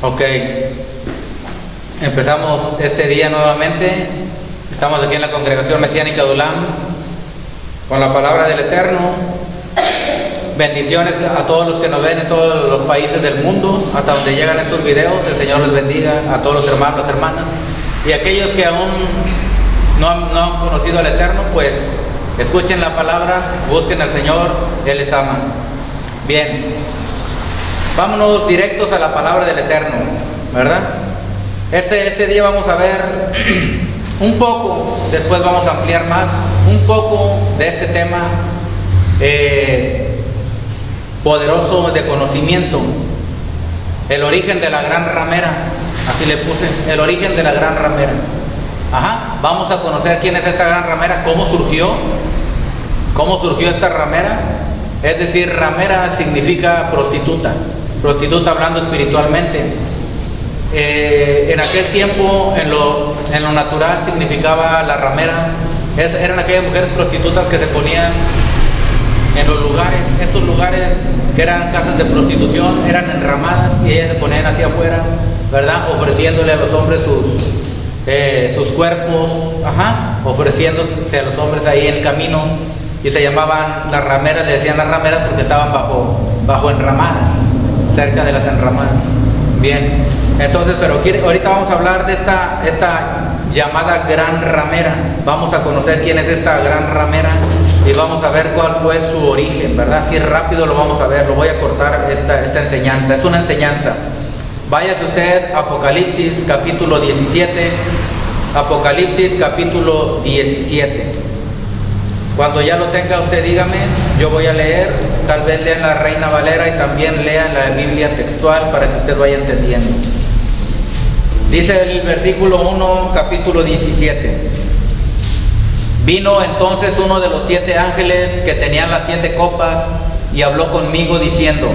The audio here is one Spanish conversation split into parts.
Ok, empezamos este día nuevamente. Estamos aquí en la Congregación Mesiánica de Ulam con la palabra del Eterno. Bendiciones a todos los que nos ven en todos los países del mundo, hasta donde llegan estos videos. El Señor les bendiga a todos los hermanos, las hermanas. Y aquellos que aún no han conocido al Eterno, pues escuchen la palabra, busquen al Señor, Él les ama. Bien, vámonos directos a la palabra del Eterno, ¿verdad? Este día vamos a ver un poco, después vamos a ampliar más, un poco de este tema poderoso de conocimiento, el origen de la gran ramera, así le puse, el origen de la gran ramera. Vamos a conocer quién es esta gran ramera, cómo surgió esta ramera. Es decir, ramera significa prostituta, prostituta hablando espiritualmente. En aquel tiempo, en lo natural, significaba la ramera, eran aquellas mujeres prostitutas que se ponían en los lugares, estos lugares que eran casas de prostitución, eran enramadas y ellas se ponían hacia afuera, ¿verdad? Ofreciéndole a los hombres sus cuerpos, ofreciéndose a los hombres ahí en el camino, y se llamaban las rameras, le decían las rameras porque estaban bajo enramadas, cerca de las enramadas. Bien, entonces, pero ahorita vamos a hablar de esta llamada gran ramera. Vamos a conocer quién es esta gran ramera y vamos a ver cuál fue su origen, ¿verdad? Así rápido lo vamos a ver, lo voy a cortar esta enseñanza, es una enseñanza. Váyase usted a Apocalipsis capítulo 17, Apocalipsis capítulo 17. Cuando ya lo tenga usted dígame, yo voy a leer, tal vez lean la Reina Valera y también lean la Biblia textual para que usted vaya entendiendo. Dice el versículo 1, capítulo 17. Vino entonces uno de los 7 ángeles que tenían las 7 copas y habló conmigo diciendo: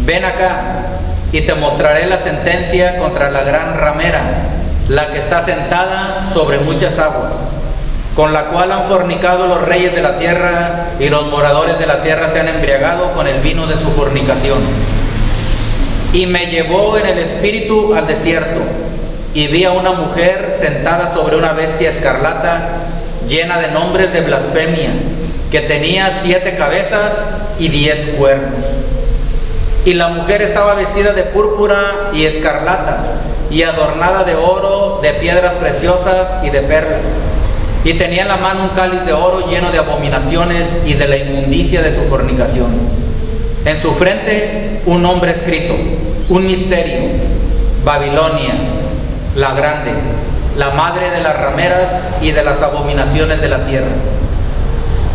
ven acá y te mostraré la sentencia contra la gran ramera, la que está sentada sobre muchas aguas, con la cual han fornicado los reyes de la tierra, y los moradores de la tierra se han embriagado con el vino de su fornicación. Y me llevó en el espíritu al desierto, y vi a una mujer sentada sobre una bestia escarlata, llena de nombres de blasfemia, que tenía 7 cabezas y 10 cuernos. Y la mujer estaba vestida de púrpura y escarlata, y adornada de oro, de piedras preciosas y de perlas. Y tenía en la mano un cáliz de oro lleno de abominaciones y de la inmundicia de su fornicación. En su frente un nombre escrito, un misterio: Babilonia, la grande, la madre de las rameras y de las abominaciones de la tierra.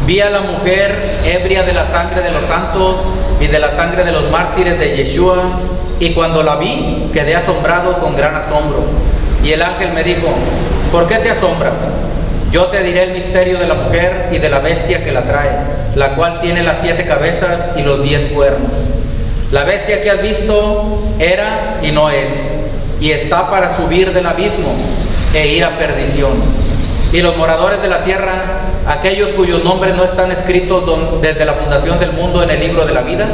Vi a la mujer ebria de la sangre de los santos y de la sangre de los mártires de Yeshua, y cuando la vi quedé asombrado con gran asombro. Y el ángel me dijo: ¿por qué te asombras? Yo te diré el misterio de la mujer y de la bestia que la trae, la cual tiene las 7 cabezas y los 10 cuernos. La bestia que has visto era y no es, y está para subir del abismo e ir a perdición. Y los moradores de la tierra, aquellos cuyos nombres no están escritos desde la fundación del mundo en el libro de la vida,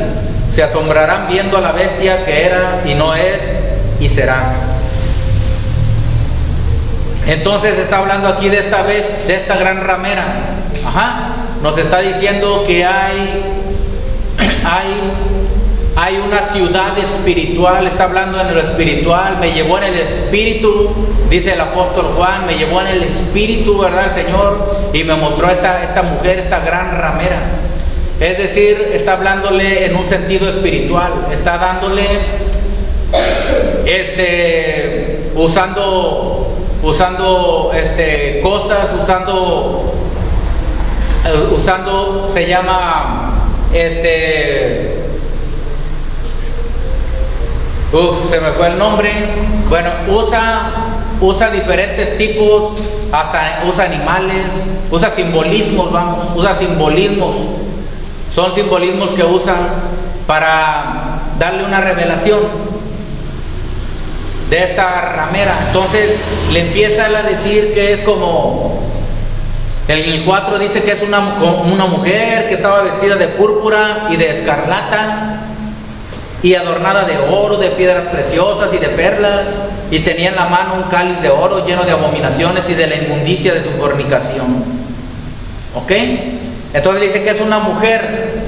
se asombrarán viendo a la bestia que era y no es y será. Entonces está hablando aquí de esta gran ramera. Nos está diciendo que hay una ciudad espiritual. Está hablando en lo espiritual. Me llevó en el espíritu, dice el apóstol Juan, me llevó en el espíritu, ¿verdad, el Señor? Y me mostró esta mujer, esta gran ramera. Es decir, está hablándole en un sentido espiritual. Está dándole usando cosas, usando se llama se me fue el nombre. Bueno, usa diferentes tipos, hasta usa animales, usa simbolismos, usa simbolismos. Son simbolismos que usa para darle una revelación de esta ramera. Entonces le empieza a decir que es como el 4 dice que es una mujer que estaba vestida de púrpura y de escarlata, y adornada de oro, de piedras preciosas y de perlas, y tenía en la mano un cáliz de oro lleno de abominaciones y de la inmundicia de su fornicación. ¿Ok? Entonces dice que es una mujer.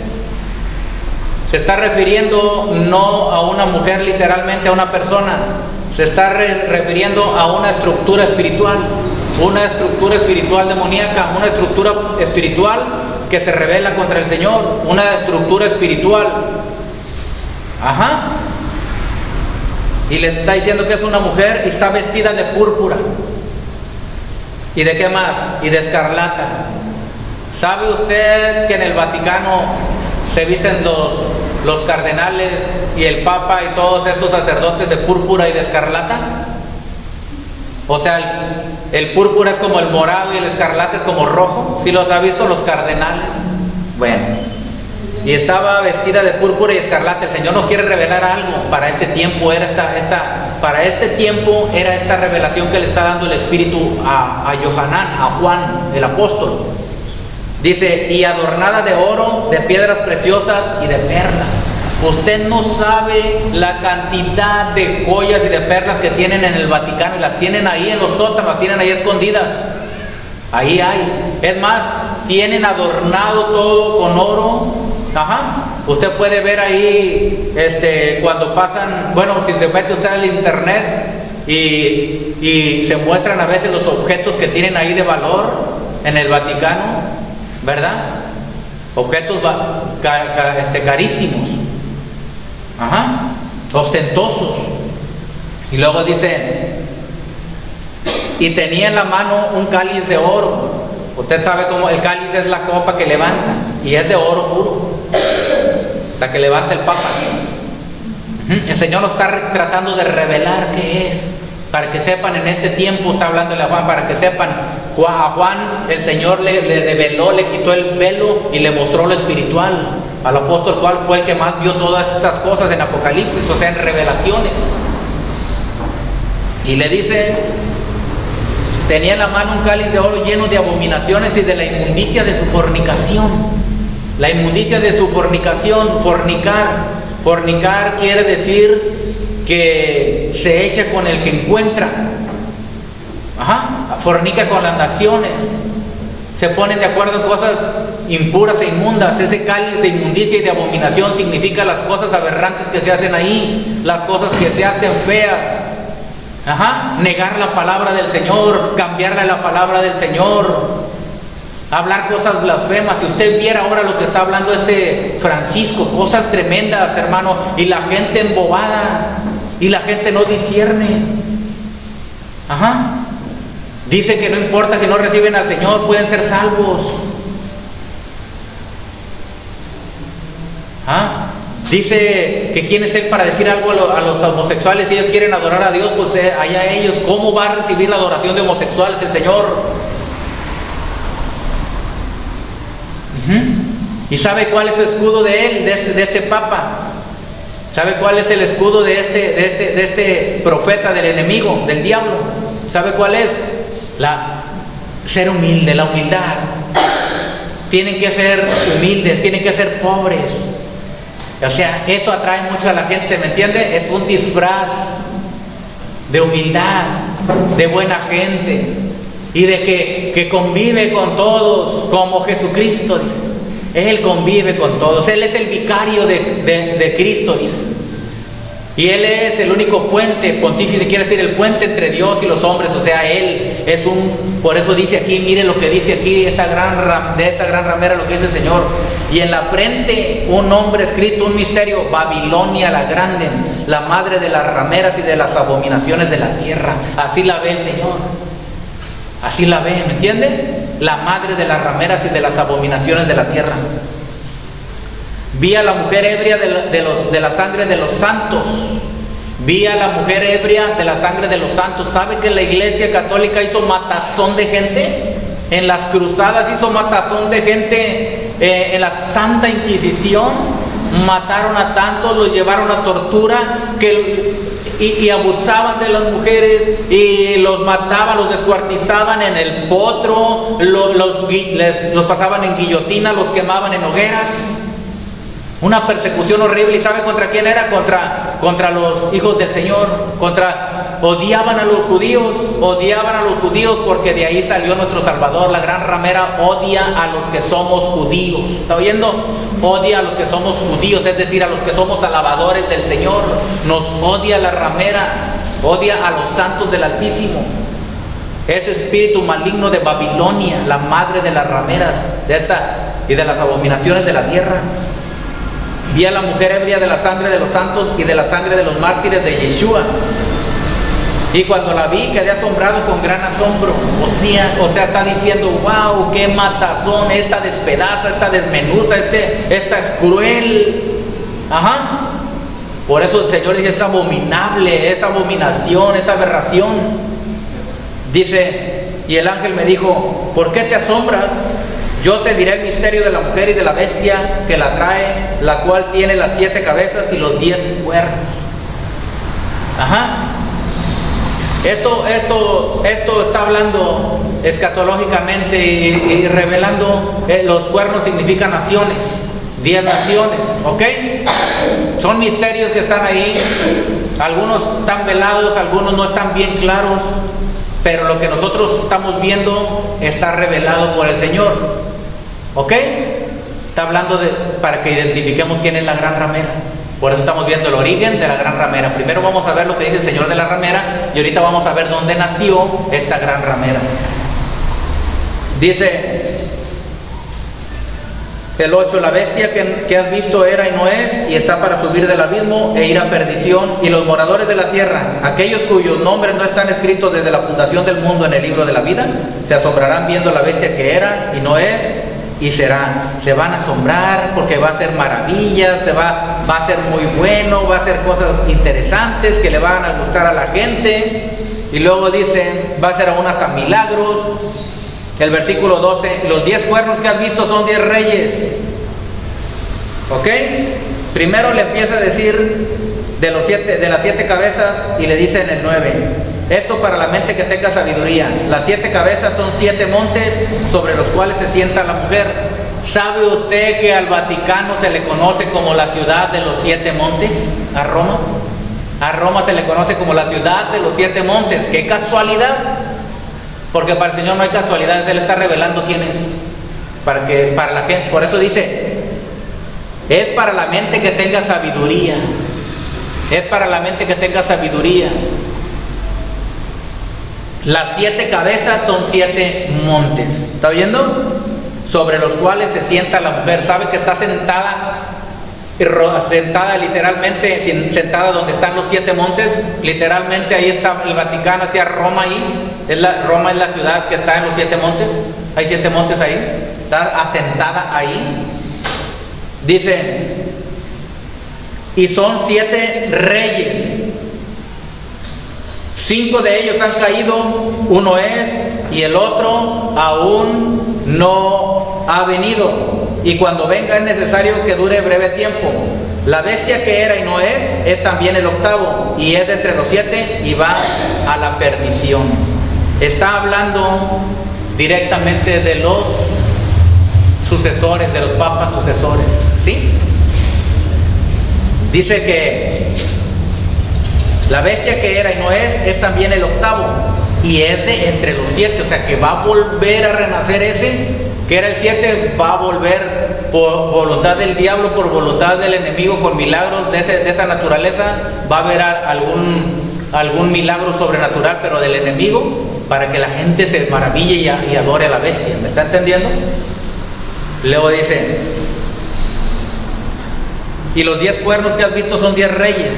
Se está refiriendo no a una mujer literalmente, a una persona. Se está refiriendo a una estructura espiritual demoníaca, una estructura espiritual que se rebela contra el Señor, una estructura espiritual. Ajá. Y le está diciendo que es una mujer y está vestida de púrpura. ¿Y de qué más? Y de escarlata. ¿Sabe usted que en el Vaticano se visten los cardenales y el Papa y todos estos sacerdotes de púrpura y de escarlata? O sea, el púrpura es como el morado y el escarlata es como rojo. ¿Sí los ha visto los cardenales? Bueno, y estaba vestida de púrpura y escarlata. El Señor nos quiere revelar algo. Para este tiempo era esta revelación que le está dando el Espíritu a Johanán, a Juan, el apóstol. Dice, y adornada de oro, de piedras preciosas y de perlas. Usted no sabe la cantidad de joyas y de perlas que tienen en el Vaticano, y las tienen ahí en los sótanos, las tienen ahí escondidas. Ahí hay. Es más, tienen adornado todo con oro. Ajá. Usted puede ver ahí, cuando pasan, bueno, si se mete usted al internet y se muestran a veces los objetos que tienen ahí de valor en el Vaticano, ¿verdad? Objetos carísimos. Ajá. Ostentosos. Y luego dice, y tenía en la mano un cáliz de oro. Usted sabe cómo el cáliz es la copa que levanta, y es de oro puro, la que levanta el Papa. El Señor nos está tratando de revelar qué es, para que sepan. En este tiempo está hablándole a Juan, para que sepan. A Juan el Señor le reveló, le quitó el velo y le mostró lo espiritual. Al apóstol Juan fue el que más vio todas estas cosas en Apocalipsis, o sea, en revelaciones. Y le dice, tenía en la mano un cáliz de oro lleno de abominaciones y de la inmundicia de su fornicación. La inmundicia de su fornicación, fornicar. Fornicar quiere decir que se echa con el que encuentra. Ajá. Fornica con las naciones. Se ponen de acuerdo en cosas impuras e inmundas. Ese cáliz de inmundicia y de abominación significa las cosas aberrantes que se hacen ahí, las cosas que se hacen feas. Ajá. Negar la palabra del Señor, cambiarle la palabra del Señor, hablar cosas blasfemas. Si usted viera ahora lo que está hablando Francisco, cosas tremendas, hermano, y la gente embobada, y la gente no discierne. Ajá. Dice que no importa si no reciben al Señor, pueden ser salvos. ¿Ah? Dice que quién es Él para decir algo a los homosexuales. Si ellos quieren adorar a Dios, pues allá ellos. ¿Cómo va a recibir la adoración de homosexuales el Señor? ¿Y sabe cuál es el escudo de él, de este Papa? ¿Sabe cuál es el escudo de este profeta del enemigo, del diablo? ¿Sabe cuál es? Ser humilde, la humildad. Tienen que ser humildes, tienen que ser pobres. O sea, eso atrae mucho a la gente, ¿me entiende? Es un disfraz de humildad, de buena gente, y de que convive con todos como Jesucristo, dice. Él convive con todos, Él es el vicario de Cristo, dice. Y Él es el único puente, pontífice quiere decir el puente entre Dios y los hombres. O sea, Él es por eso dice aquí, mire lo que dice aquí, de esta gran ramera, lo que dice el Señor. Y en la frente un nombre escrito, un misterio: Babilonia la grande, la madre de las rameras y de las abominaciones de la tierra. Así la ve el Señor, así la ve, ¿me entiende? La madre de las rameras y de las abominaciones de la tierra. Vi a la mujer ebria de la sangre de los santos. Vi a la mujer ebria de la sangre de los santos. ¿Sabe que la Iglesia Católica hizo matazón de gente? En las cruzadas hizo matazón de gente. En la Santa Inquisición mataron a tantos, los llevaron a tortura y abusaban de las mujeres y los mataban, los descuartizaban en el potro, los pasaban en guillotina, los quemaban en hogueras. Una persecución horrible. ¿Y sabe contra quién era? Contra los hijos del Señor. Odiaban a los judíos porque de ahí salió nuestro Salvador. La gran ramera odia a los que somos judíos. ¿Está oyendo? Odia a los que somos judíos, es decir, a los que somos alabadores del Señor. Nos odia la ramera, odia a los santos del Altísimo. Ese espíritu maligno de Babilonia, la madre de las rameras y de las abominaciones de la tierra. Vi a la mujer ebria de la sangre de los santos y de la sangre de los mártires de Yeshua. Y cuando la vi quedé asombrado con gran asombro. O sea, está diciendo, wow, qué matazón, esta despedaza, esta desmenuza, esta es cruel. Ajá. Por eso el Señor dice, es abominable, es abominación, es aberración. Dice, y el ángel me dijo, ¿por qué te asombras? Yo te diré el misterio de la mujer y de la bestia que la trae, la cual tiene las 7 cabezas y los 10 cuernos. Ajá. Esto está hablando escatológicamente y revelando, los cuernos significan naciones, 10 naciones, ¿ok? Son misterios que están ahí, algunos están velados, algunos no están bien claros, pero lo que nosotros estamos viendo está revelado por el Señor, ¿ok? Está hablando para que identifiquemos quién es la gran ramera. Por eso estamos viendo el origen de la gran ramera. Primero vamos a ver lo que dice el Señor de la ramera y ahorita vamos a ver dónde nació esta gran ramera. Dice el 8, la bestia que has visto era y no es, y está para subir del abismo e ir a perdición, y los moradores de la tierra, aquellos cuyos nombres no están escritos desde la fundación del mundo en el libro de la vida, se asombrarán viendo la bestia que era y no es, y será. Se van a asombrar porque va a hacer maravillas, va a ser muy bueno, va a hacer cosas interesantes que le van a gustar a la gente. Y luego dice, va a hacer aún hasta milagros. El versículo 12, los 10 cuernos que has visto son 10 reyes. ¿Ok? Primero le empieza a decir de las 7 cabezas y le dice en el 9, esto para la mente que tenga sabiduría. Las 7 cabezas son 7 montes sobre los cuales se sienta la mujer. ¿Sabe usted que al Vaticano se le conoce como la ciudad de los 7 montes? ¿A Roma? A Roma se le conoce como la ciudad de los 7 montes. ¡Qué casualidad! Porque para el Señor no hay casualidades, Él está revelando quién es. Para la gente, por eso dice, es para la mente que tenga sabiduría. Es para la mente que tenga sabiduría. Las 7 cabezas son 7 montes. ¿Está oyendo? Sobre los cuales se sienta la mujer. ¿Sabe que está sentada literalmente, sentada donde están los 7 montes? Literalmente ahí está el Vaticano, hacia Roma ahí. Roma es la ciudad que está en los 7 montes. Hay 7 montes ahí. Está asentada ahí. Dice, y son 7 reyes. 5 de ellos han caído, uno es, y el otro aún no ha venido. Y cuando venga es necesario que dure breve tiempo. La bestia que era y no es también el 8º, y es de entre los 7 y va a la perdición. Está hablando directamente de los sucesores, de los papas sucesores, ¿sí? Dice que la bestia que era y no es también el 8º, y es de entre los 7, o sea que va a volver a renacer ese, que era el 7, va a volver por voluntad del diablo, por voluntad del enemigo, con milagros de esa naturaleza. Va a haber algún milagro sobrenatural, pero del enemigo, para que la gente se maraville y adore a la bestia. ¿Me está entendiendo? Luego dice, y los 10 cuernos que has visto son 10 reyes,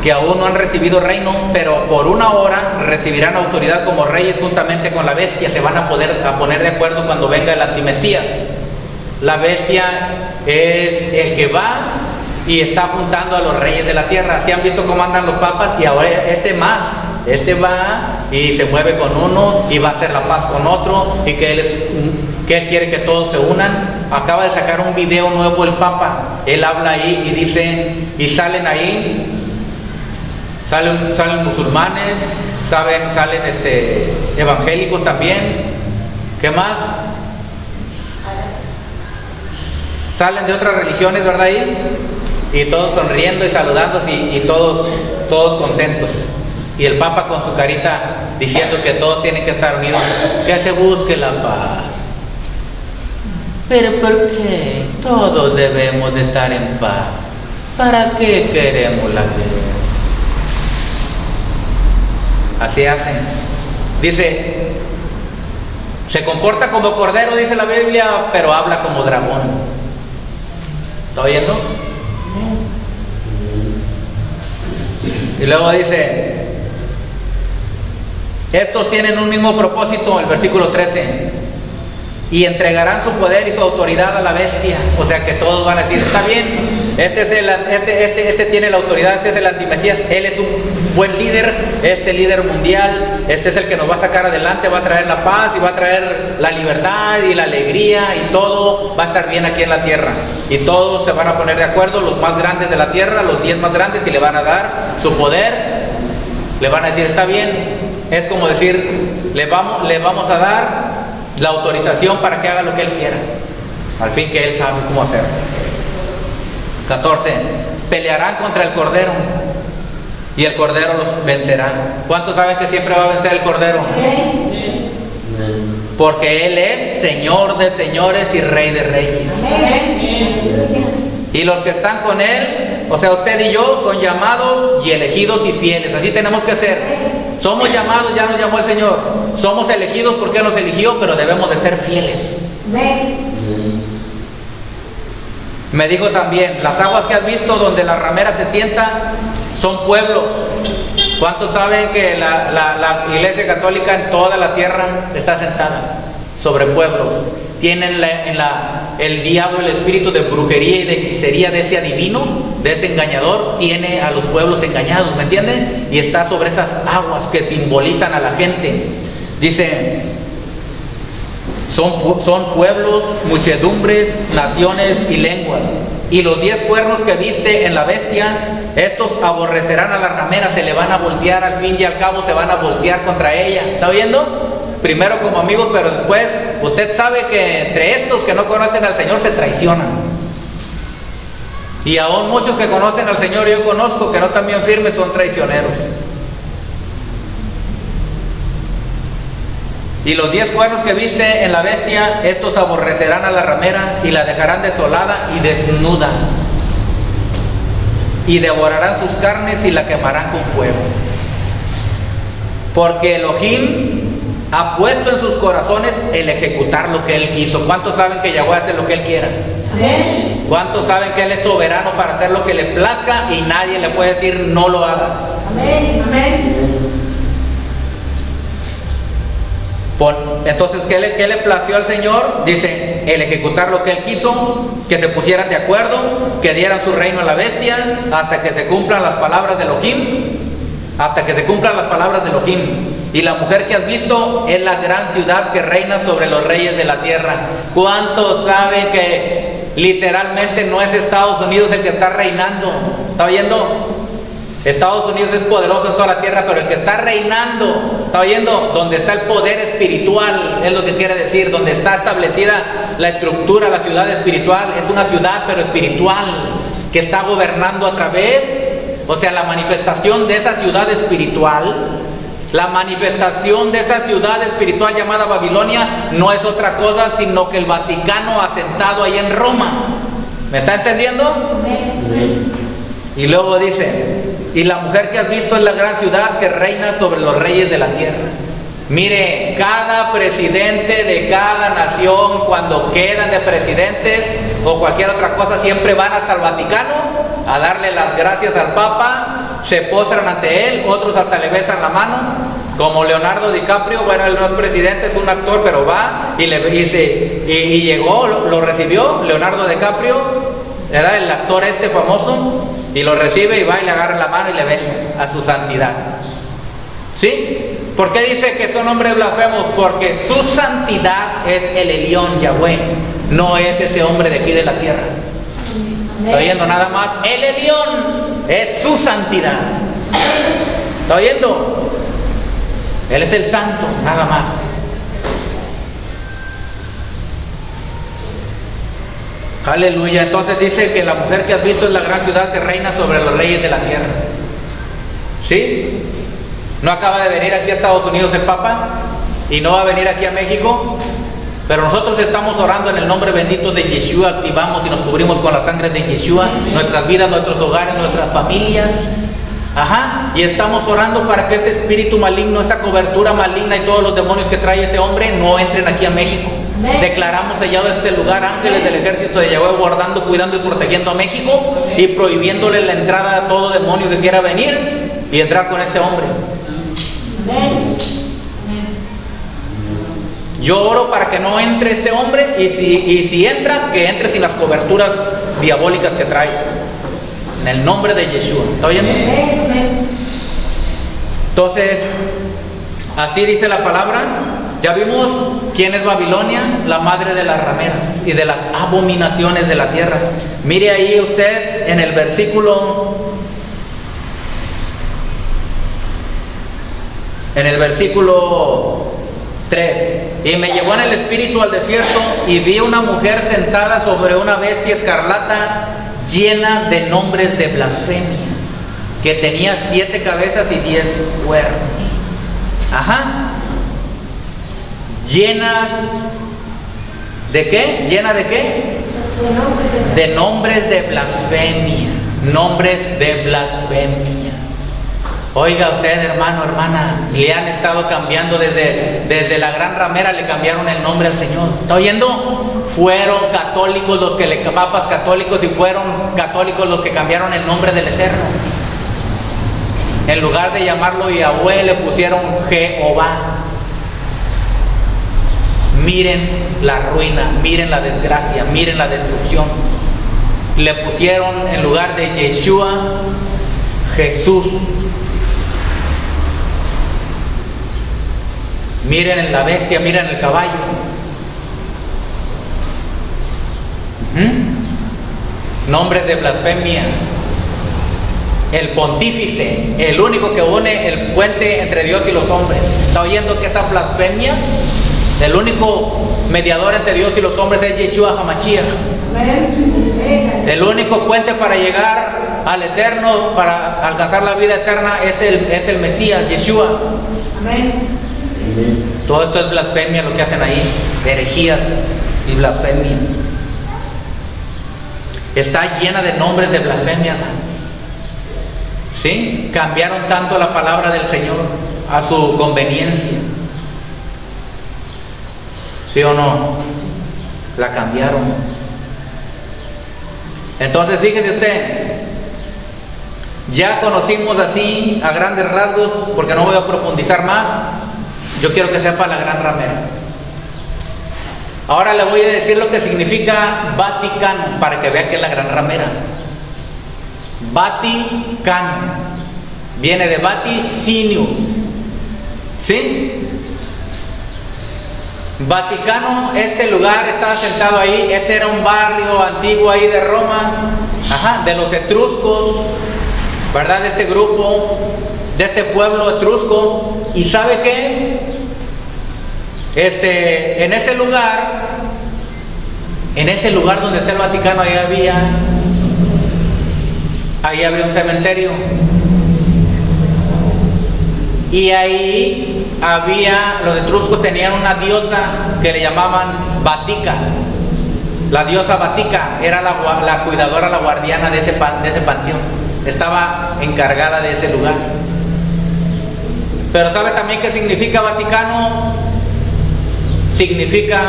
que aún no han recibido reino, pero por una hora recibirán autoridad como reyes juntamente con la bestia. Se van a poner de acuerdo cuando venga el antimesías. La bestia es el que va y está juntando a los reyes de la tierra. ¿Sí han visto cómo andan los papas? Y ahora este va y se mueve con uno y va a hacer la paz con otro, y que él quiere que todos se unan. Acaba de sacar un video nuevo el papa. Él habla ahí y dice, y salen ahí, salen musulmanes, salen evangélicos también. ¿Qué más? salen de otras religiones, ¿verdad? Ahí, y todos sonriendo y saludándose y todos contentos. Y el Papa con su carita diciendo que todos tienen que estar unidos, que se busque la paz. Pero ¿por qué todos debemos de estar en paz? ¿Para qué queremos la guerra? Así hacen. Dice, se comporta como cordero, dice la Biblia, pero habla como dragón. ¿Está oyendo? Y luego dice, estos tienen un mismo propósito, el versículo 13, y entregarán su poder y su autoridad a la bestia. O sea que todos van a decir, está bien, este tiene la autoridad, este es el antimesías, él es un buen líder, este líder mundial, este es el que nos va a sacar adelante, va a traer la paz y va a traer la libertad y la alegría, y todo va a estar bien aquí en la tierra. Y todos se van a poner de acuerdo, los más grandes de la tierra, los 10 más grandes, y le van a dar su poder, le van a decir, está bien. Es como decir, le vamos a dar la autorización para que haga lo que él quiera, al fin que él sabe cómo hacerlo. 14. Pelearán contra el Cordero y el Cordero los vencerá. ¿Cuántos saben que siempre va a vencer el Cordero? Porque Él es Señor de señores y Rey de reyes. Y los que están con Él, o sea, usted y yo, son llamados y elegidos y fieles. Así tenemos que ser. Somos llamados, ya nos llamó el Señor. Somos elegidos porque Él nos eligió, pero debemos de ser fieles. Me dijo también, las aguas que has visto donde la ramera se sienta son pueblos. ¿Cuántos saben que la Iglesia Católica en toda la tierra está sentada sobre pueblos? Tienen el diablo, el espíritu de brujería y de hechicería de ese adivino, de ese engañador, tiene a los pueblos engañados, ¿me entienden? Y está sobre esas aguas que simbolizan a la gente. Dice, son pueblos, muchedumbres, naciones y lenguas. Y los 10 cuernos que viste en la bestia, estos aborrecerán a la ramera, se le van a voltear, al fin y al cabo se van a voltear contra ella. ¿Está oyendo? Primero como amigos, pero después usted sabe que entre estos que no conocen al Señor se traicionan. Y aún muchos que conocen al Señor, yo conozco, que no están bien firmes, son traicioneros. Y los 10 cuernos que viste en la bestia, estos aborrecerán a la ramera y la dejarán desolada y desnuda. Y devorarán sus carnes y la quemarán con fuego. Porque Elohim ha puesto en sus corazones el ejecutar lo que Él quiso. ¿Cuántos saben que Yahweh hace lo que Él quiera? Amén. ¿Cuántos saben que Él es soberano para hacer lo que le plazca y nadie le puede decir no lo hagas? Amén. Amén. Entonces, ¿qué le plació al Señor? Dice, el ejecutar lo que Él quiso, que se pusieran de acuerdo, que dieran su reino a la bestia, hasta que se cumplan las palabras de Elohim, hasta que se cumplan las palabras de Elohim. Y la mujer que has visto es la gran ciudad que reina sobre los reyes de la tierra. ¿Cuántos saben que literalmente no es Estados Unidos el que está reinando? ¿Está oyendo? Estados Unidos es poderoso en toda la tierra, pero el que está reinando, ¿está oyendo? Donde está el poder espiritual, es lo que quiere decir, donde está establecida la estructura, la ciudad espiritual, es una ciudad pero espiritual, que está gobernando a través, o sea, la manifestación de esa ciudad espiritual, la manifestación de esa ciudad espiritual llamada Babilonia, no es otra cosa sino que el Vaticano asentado ahí en Roma. ¿Me está entendiendo? Y luego dice, y la mujer que has visto es la gran ciudad que reina sobre los reyes de la tierra. Mire, cada presidente de cada nación, cuando quedan de presidentes o cualquier otra cosa, siempre van hasta el Vaticano a darle las gracias al Papa, se postran ante él, otros hasta le besan la mano, como Leonardo DiCaprio. Bueno, él no es presidente, es un actor, pero va y llegó, lo recibió Leonardo DiCaprio, era el actor este famoso, y lo recibe y va y le agarra la mano y le besa a su santidad. ¿Sí? ¿Por qué dice que son hombres blasfemos? Porque su santidad es el Elión, Yahweh, no es ese hombre de aquí de la tierra. ¿Está oyendo? Nada más, el Elión es su santidad. ¿Está oyendo? Él es el santo, nada más. Aleluya. Entonces dice que la mujer que has visto es la gran ciudad que reina sobre los reyes de la tierra. ¿Sí? No acaba de venir aquí a Estados Unidos el Papa y no va a venir aquí a México, pero nosotros estamos orando en el nombre bendito de Yeshua, activamos y nos cubrimos con la sangre de Yeshua, nuestras vidas, nuestros hogares, nuestras familias. Y estamos orando para que ese espíritu maligno, esa cobertura maligna y todos los demonios que trae ese hombre no entren aquí a México. Declaramos sellado este lugar, ángeles del ejército de Yahweh guardando, cuidando y protegiendo a México y prohibiéndole la entrada a todo demonio que quiera venir y entrar con este hombre. Yo oro para que no entre este hombre y si entra, que entre sin las coberturas diabólicas que trae. En el nombre de Yeshua. ¿Está oyendo? Entonces, así dice la palabra. Ya vimos quién es Babilonia, la madre de las rameras y de las abominaciones de la tierra. Mire ahí usted en el versículo 3. Y me llevó en el espíritu al desierto y vi una mujer sentada sobre una bestia escarlata llena de nombres de blasfemia, que tenía 7 cabezas y 10 cuernos. Llenas ¿de qué? ¿Llena de qué? De nombres de blasfemia. Nombres de blasfemia. Oiga usted, hermano, hermana, le han estado cambiando desde la gran ramera, le cambiaron el nombre al Señor. ¿Está oyendo? Fueron católicos los que papas católicos, y fueron católicos los que cambiaron el nombre del Eterno. En lugar de llamarlo Yahweh, le pusieron Jehová. Miren la ruina, miren la desgracia, miren la destrucción. Le pusieron en lugar de Yeshua, Jesús. Miren la bestia, miren el caballo. Nombres de blasfemia. El pontífice, el único que une el puente entre Dios y los hombres. ¿Está oyendo que esta blasfemia? El único mediador entre Dios y los hombres es Yeshua HaMashiach. El único puente para llegar al eterno, para alcanzar la vida eterna, es el Mesías, Yeshua. Todo esto es blasfemia lo que hacen ahí, herejías y blasfemia. Está llena de nombres de blasfemia, hermanos. ¿Sí? Cambiaron tanto la palabra del Señor a su conveniencia. ¿Sí o no? La cambiaron. Entonces, fíjese usted, ya conocimos así a grandes rasgos, porque no voy a profundizar más. Yo quiero que sepa la gran ramera. Ahora le voy a decir lo que significa Vaticano, para que vea que es la gran ramera. Vaticano viene de Vaticinium. ¿Sí? Vaticano, este lugar estaba sentado ahí. Este era un barrio antiguo ahí de Roma, de los etruscos, ¿verdad? De este grupo, de este pueblo etrusco. ¿Y sabe qué? En ese lugar donde está el Vaticano, ahí había un cementerio. Y ahí los etruscos tenían una diosa que le llamaban Vatica. La diosa Vatica era la cuidadora, la guardiana de ese panteón. Estaba encargada de ese lugar. Pero ¿sabe también qué significa Vaticano? Significa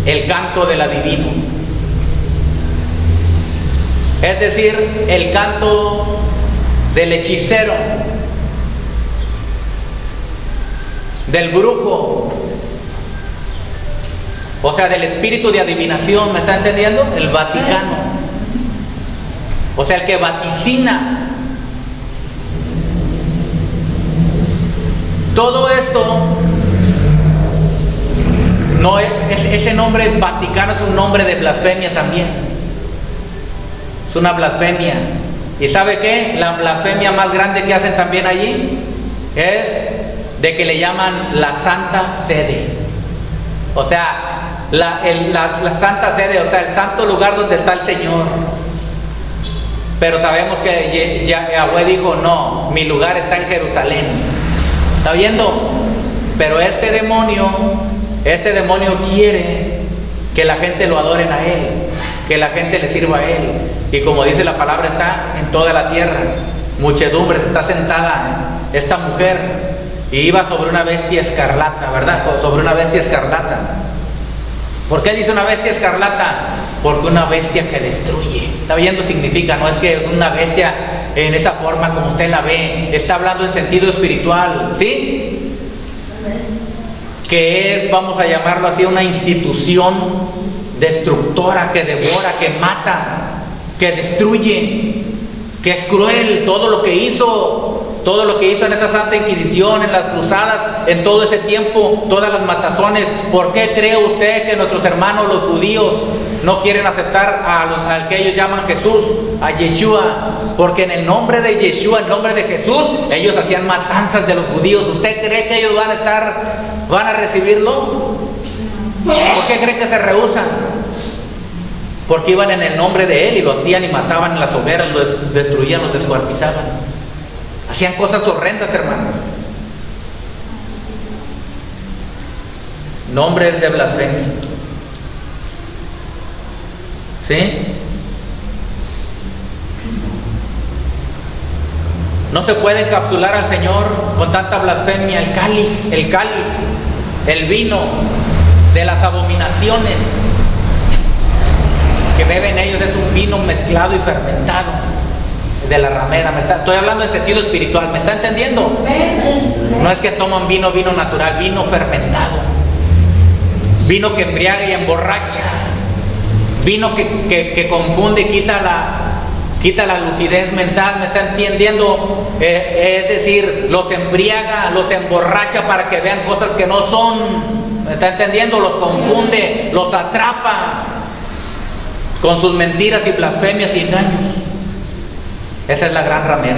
el canto del adivino. Es decir, el canto del hechicero, del brujo, o sea, del espíritu de adivinación. ¿Me está entendiendo? El Vaticano, o sea, el que vaticina. Todo esto no es, ese nombre Vaticano es un nombre de blasfemia también. Es una blasfemia. ¿Y sabe qué? La blasfemia más grande que hacen también allí es de que le llaman la Santa Sede. O sea, la santa sede, o sea, el santo lugar donde está el Señor. Pero sabemos que Yahweh dijo, no, mi lugar está en Jerusalén. ¿Está viendo? Pero este demonio quiere que la gente lo adoren a él, que la gente le sirva a él. Y como dice la palabra, está en toda la tierra. Muchedumbre, está sentada esta mujer y iba sobre una bestia escarlata, ¿verdad? Sobre una bestia escarlata. ¿Por qué dice una bestia escarlata? Porque una bestia que destruye. ¿Está viendo? Significa, no es que es una bestia en esa forma como usted la ve. Está hablando en sentido espiritual, ¿sí? Que es, vamos a llamarlo así, una institución destructora que devora, que mata, que destruye, que es cruel. Todo lo que hizo en esa Santa Inquisición, en las cruzadas, en todo ese tiempo, todas las matazones. ¿Por qué cree usted que nuestros hermanos los judíos no quieren aceptar al que ellos llaman Jesús, a Yeshua? Porque en el nombre de Yeshua, en nombre de Jesús, ellos hacían matanzas de los judíos. ¿Usted cree que ellos van a recibirlo? ¿Por qué cree que se rehúsan? Porque iban en el nombre de Él y lo hacían y mataban en las hogueras, lo destruían, los descuartizaban. Hacían cosas horrendas, hermanos. Nombres de blasfemia. ¿Sí? No se puede encapsular al Señor con tanta blasfemia. El cáliz, el vino de las abominaciones que beben ellos es un vino mezclado y fermentado de la ramera. Estoy hablando en sentido espiritual, ¿me está entendiendo? No es que toman vino natural, vino fermentado, vino que embriaga y emborracha, vino que confunde y quita la lucidez mental, ¿me está entendiendo? Es decir, los embriaga, los emborracha para que vean cosas que no son, ¿me está entendiendo? Los confunde, los atrapa con sus mentiras y blasfemias y engaños. Esa es la gran ramera.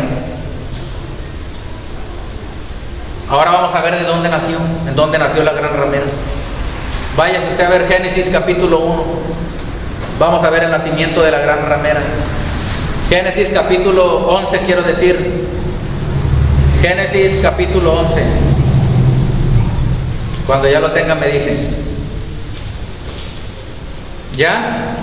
Ahora vamos a ver de dónde nació, en dónde nació la gran ramera. Vaya usted a ver Génesis capítulo 1. Vamos a ver el nacimiento de la gran ramera. Génesis capítulo 11, quiero decir. Génesis capítulo 11. Cuando ya lo tengan me dicen. ¿Ya?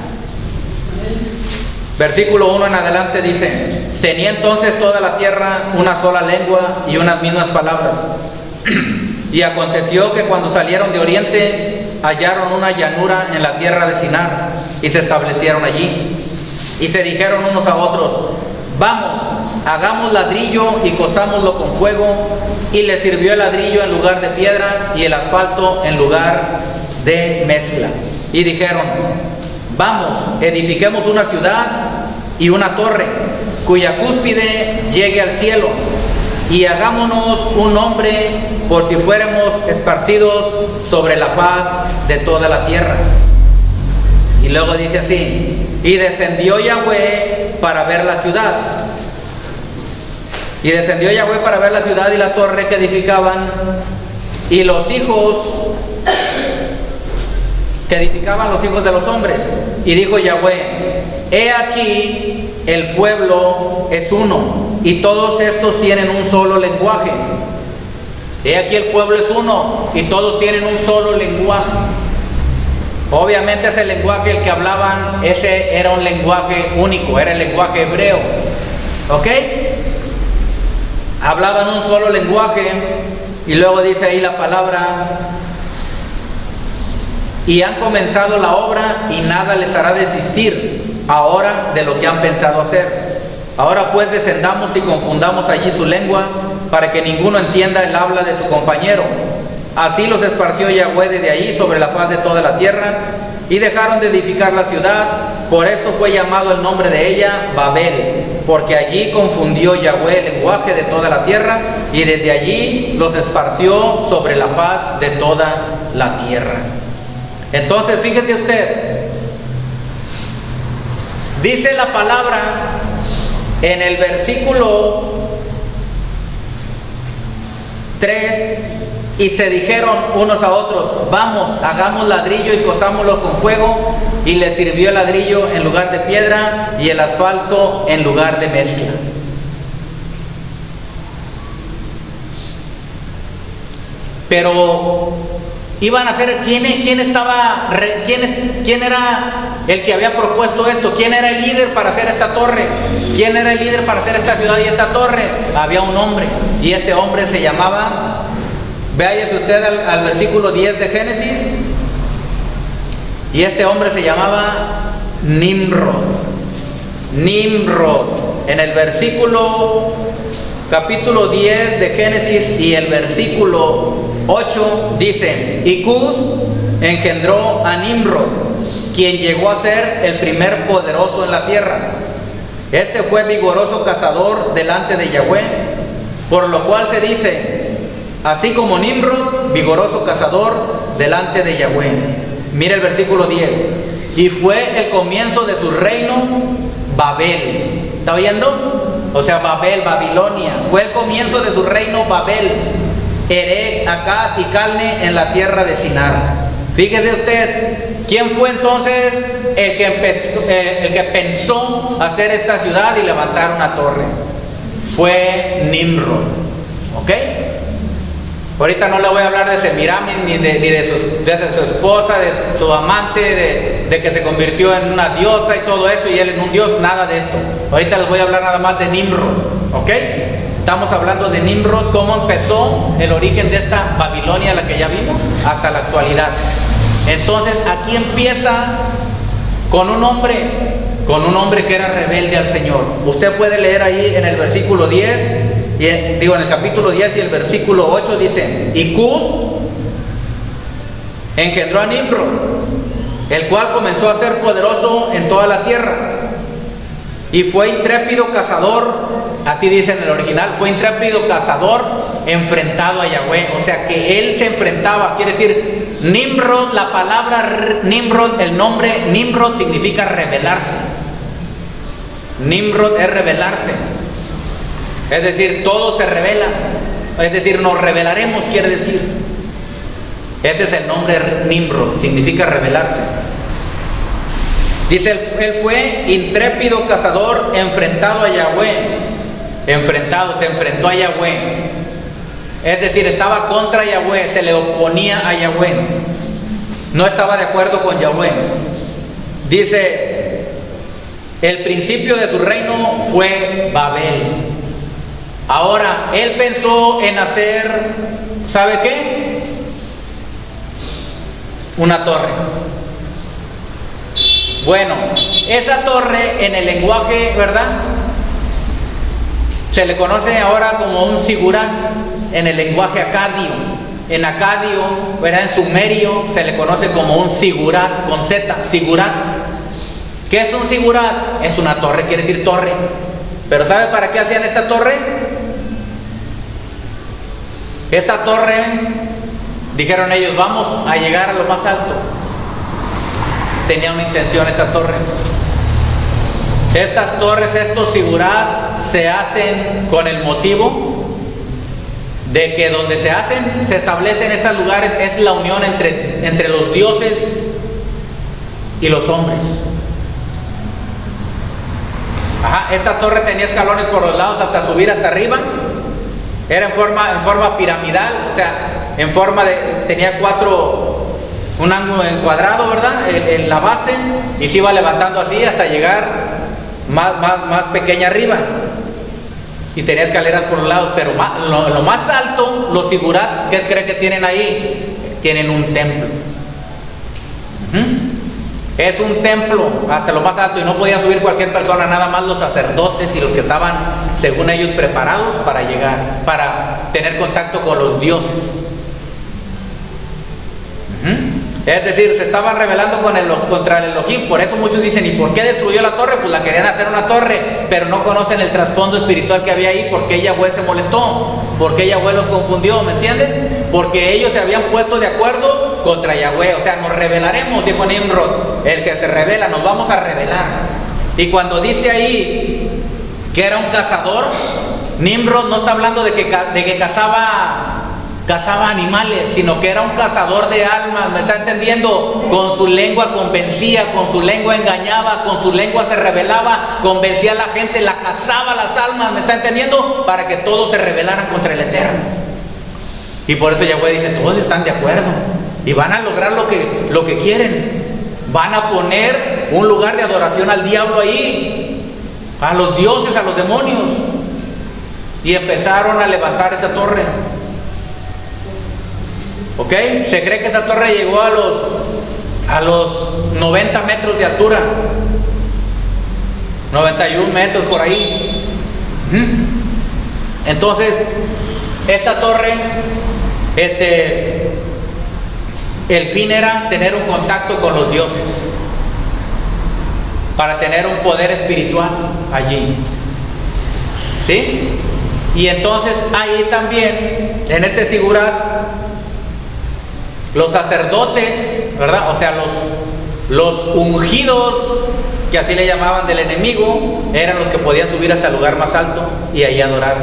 Versículo 1 en adelante dice: tenía entonces toda la tierra una sola lengua y unas mismas palabras. Y aconteció que cuando salieron de oriente hallaron una llanura en la tierra de Sinar y se establecieron allí. Y se dijeron unos a otros: vamos, hagamos ladrillo y cozámoslo con fuego. Y les sirvió el ladrillo en lugar de piedra y el asfalto en lugar de mezcla. Y dijeron: vamos, edifiquemos una ciudad y una torre, cuya cúspide llegue al cielo, y hagámonos un nombre por si fuéramos esparcidos sobre la faz de toda la tierra. Y luego dice así: y descendió Yahweh para ver la ciudad. Y descendió Yahweh para ver la ciudad y la torre que edificaban, y los hijos que edificaban los hijos de los hombres. Y dijo Yahweh: he aquí, el pueblo es uno, y todos estos tienen un solo lenguaje. He aquí, el pueblo es uno, y todos tienen un solo lenguaje. Obviamente ese lenguaje, el que hablaban, ese era un lenguaje único, era el lenguaje hebreo. ¿Ok? Hablaban un solo lenguaje, y luego dice ahí la palabra: y han comenzado la obra y nada les hará desistir ahora de lo que han pensado hacer. Ahora pues descendamos y confundamos allí su lengua, para que ninguno entienda el habla de su compañero. Así los esparció Yahweh desde allí sobre la faz de toda la tierra, y dejaron de edificar la ciudad. Por esto fue llamado el nombre de ella Babel, porque allí confundió Yahweh el lenguaje de toda la tierra, y desde allí los esparció sobre la faz de toda la tierra. Entonces, fíjese usted, dice la palabra en el versículo 3 Y se dijeron unos a otros: vamos, hagamos ladrillo y cozámoslo con fuego. Y les sirvió el ladrillo en lugar de piedra y el asfalto en lugar de mezcla. Pero iban a hacer, ¿quién era el que había propuesto esto? ¿Quién era el líder para hacer esta torre? ¿Quién era el líder para hacer esta ciudad y esta torre? Había un hombre, y este hombre se llamaba, váyase usted al versículo 10 de Génesis, y este hombre se llamaba Nimrod. Nimrod, en el capítulo 10 de Génesis y el versículo 8 dice: y Cus engendró a Nimrod, quien llegó a ser el primer poderoso en la tierra. Este fue vigoroso cazador delante de Yahweh, por lo cual se dice: así como Nimrod, vigoroso cazador delante de Yahweh. Mira el versículo 10. Y fue el comienzo de su reino Babel. ¿Está oyendo? O sea, Babel, Babilonia. Fue el comienzo de su reino Babel, Erec, Akkad y Calne en la tierra de Sinar. Fíjese usted, ¿quién fue entonces el que pensó hacer esta ciudad y levantar una torre? Fue Nimrod. ¿Ok? Ahorita no le voy a hablar de Semiramis, ni de su esposa, de su amante, de que se convirtió en una diosa y todo esto, y él en un dios, nada de esto. Ahorita les voy a hablar nada más de Nimrod. ¿Ok? Estamos hablando de Nimrod, cómo empezó el origen de esta Babilonia, la que ya vimos, hasta la actualidad. Entonces, aquí empieza con un hombre que era rebelde al Señor. Usted puede leer ahí en el versículo 10, en el capítulo 10 y el versículo 8 dice: y Cus engendró a Nimrod, el cual comenzó a ser poderoso en toda la tierra, y fue intrépido cazador. Así dice en el original: fue intrépido cazador enfrentado a Yahweh. O sea que él se enfrentaba, quiere decir, Nimrod, la palabra Nimrod, el nombre Nimrod significa rebelarse. Nimrod es rebelarse. Es decir, todos se rebelan. Es decir, nos rebelaremos, quiere decir. Ese es el nombre Nimrod, significa rebelarse. Dice, él fue intrépido cazador enfrentado a Yahweh. Se enfrentó a Yahweh. Es decir, estaba contra Yahweh, se le oponía a Yahweh. No estaba de acuerdo con Yahweh. Dice, el principio de su reino fue Babel. Ahora, él pensó en hacer, ¿sabe qué? Una torre. Bueno, esa torre en el lenguaje, ¿verdad?, se le conoce ahora como un sigurat en el lenguaje acadio. En acadio, ¿verdad?, en sumerio, se le conoce como un sigurat, con Z, sigurat. ¿Qué es un sigurat? Es una torre, quiere decir torre. Pero ¿sabe para qué hacían esta torre? Esta torre, dijeron ellos, vamos a llegar a lo más alto. Tenía una intención esta torre. Estas torres, estos sigurat, se hacen con el motivo de que donde se establecen estos lugares, es la unión entre los dioses y los hombres. Esta torre tenía escalones por los lados hasta subir hasta arriba. Era en forma piramidal, o sea, tenía un ángulo cuadrado, ¿verdad?, en la base, y se iba levantando así hasta llegar más pequeña arriba, y tenía escaleras por los lados. Pero lo más alto, los sigurat, ¿qué creen que tienen ahí? Tienen un templo. Es un templo hasta lo más alto, y no podía subir cualquier persona, nada más los sacerdotes y los que estaban, según ellos, preparados para llegar, para tener contacto con los dioses. Es decir, se estaban rebelando contra el Elohim. Por eso muchos dicen, ¿y por qué destruyó la torre? Pues la querían hacer una torre, pero no conocen el trasfondo espiritual que había ahí. ¿Por qué Yahweh se molestó? ¿Por qué Yahweh los confundió? ¿Me entienden? Porque ellos se habían puesto de acuerdo contra Yahweh. O sea, nos rebelaremos, dijo Nimrod. El que se rebela, nos vamos a rebelar. Y cuando dice ahí que era un cazador, Nimrod no está hablando de que cazaba cazaba animales, sino que era un cazador de almas, ¿me está entendiendo? Con su lengua convencía, con su lengua engañaba, con su lengua se rebelaba, convencía a la gente, la cazaba las almas, ¿me está entendiendo? Para que todos se rebelaran contra el Eterno. Y por eso Yahweh dice, todos están de acuerdo y van a lograr lo que quieren. Van a poner un lugar de adoración al diablo ahí, a los dioses, a los demonios. Y empezaron a levantar esa torre. ¿Ok? Se cree que esta torre llegó a los 90 metros de altura. 91 metros por ahí. Entonces, esta torre, el fin era tener un contacto con los dioses, para tener un poder espiritual allí. ¿Sí? Y entonces ahí también, en este sigurat, los sacerdotes, ¿verdad? O sea, los ungidos, que así le llamaban del enemigo, eran los que podían subir hasta el lugar más alto y ahí adorar.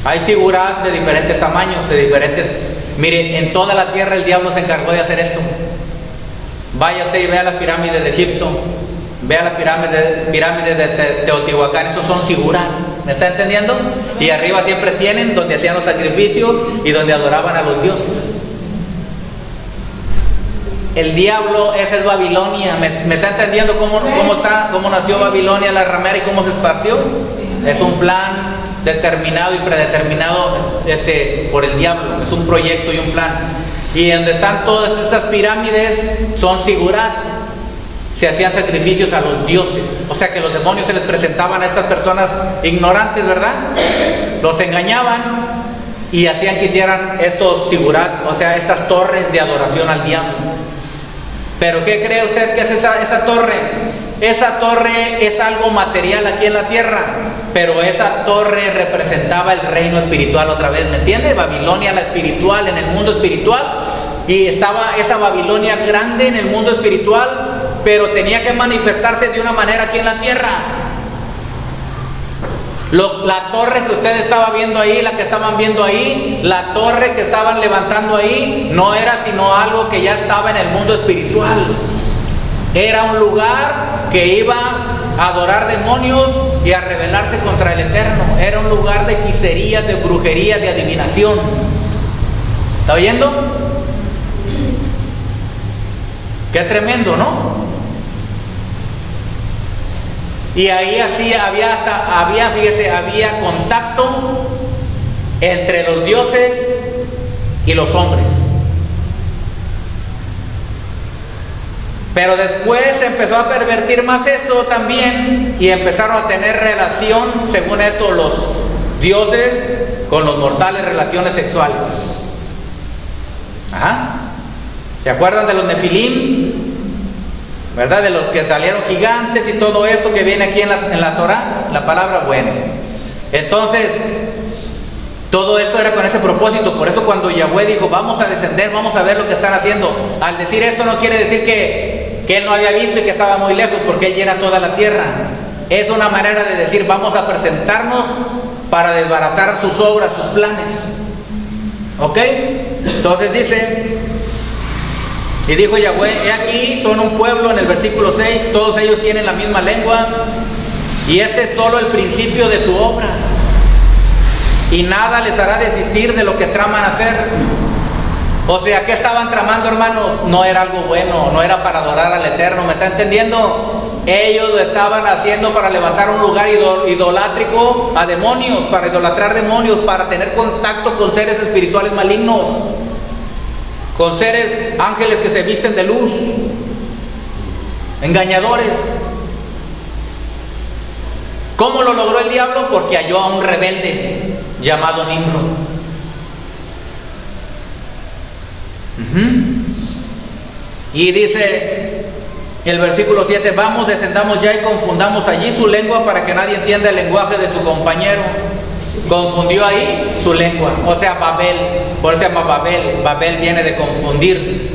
Hay sigurat de diferentes tamaños, de diferentes... Mire, en toda la tierra el diablo se encargó de hacer esto. Vaya usted y vea las pirámides de Egipto, vea las pirámides de Teotihuacán, esos son sigurat, ¿me está entendiendo? Y arriba siempre tienen donde hacían los sacrificios y donde adoraban a los dioses. El diablo, esa es Babilonia. ¿Me está entendiendo cómo nació Babilonia, la ramera, y cómo se esparció? Es un plan determinado y predeterminado por el diablo. Es un proyecto y un plan. Y donde están todas estas pirámides son sigurat. Se hacían sacrificios a los dioses. O sea que los demonios se les presentaban a estas personas ignorantes, ¿verdad? Los engañaban y hacían que hicieran estos sigurat, o sea, estas torres de adoración al diablo. Pero ¿qué cree usted que es esa torre? Esa torre es algo material aquí en la tierra, pero esa torre representaba el reino espiritual otra vez, ¿me entiende? Babilonia, la espiritual, en el mundo espiritual, y estaba esa Babilonia grande en el mundo espiritual, pero tenía que manifestarse de una manera aquí en la tierra. La torre que usted estaba viendo ahí, la que estaban viendo ahí, la torre que estaban levantando ahí, no era sino algo que ya estaba en el mundo espiritual. Era un lugar que iba a adorar demonios y a rebelarse contra el Eterno. Era un lugar de hechicería, de brujería, de adivinación. ¿Está oyendo? Qué tremendo, ¿no? Y ahí así había contacto entre los dioses y los hombres. Pero después se empezó a pervertir más eso también, y empezaron a tener relación, según esto, los dioses con los mortales, relaciones sexuales. ¿Se acuerdan de los nefilim? ¿Verdad? De los que salieron gigantes y todo esto que viene aquí en la Torah, la palabra buena. Entonces, todo esto era con ese propósito. Por eso cuando Yahweh dijo, vamos a descender, vamos a ver lo que están haciendo, al decir esto no quiere decir que él no había visto y que estaba muy lejos, porque él llena toda la tierra. Es una manera de decir, vamos a presentarnos para desbaratar sus obras, sus planes. ¿Ok? Entonces dice... Y dijo Yahweh, he aquí, son un pueblo, en el versículo 6, todos ellos tienen la misma lengua, y este es solo el principio de su obra, y nada les hará desistir de lo que traman hacer. O sea, ¿qué estaban tramando, hermanos? No era algo bueno, no era para adorar al Eterno, ¿me está entendiendo? Ellos lo estaban haciendo para levantar un lugar idolátrico a demonios, para idolatrar demonios, para tener contacto con seres espirituales malignos, con seres ángeles que se visten de luz, engañadores. ¿Cómo lo logró el diablo? Porque halló a un rebelde llamado Nimrod. Y dice el versículo 7, vamos, descendamos ya y confundamos allí su lengua para que nadie entienda el lenguaje de su compañero. Confundió ahí su lengua, o sea, Babel, por eso se llama Babel. Babel viene de confundir.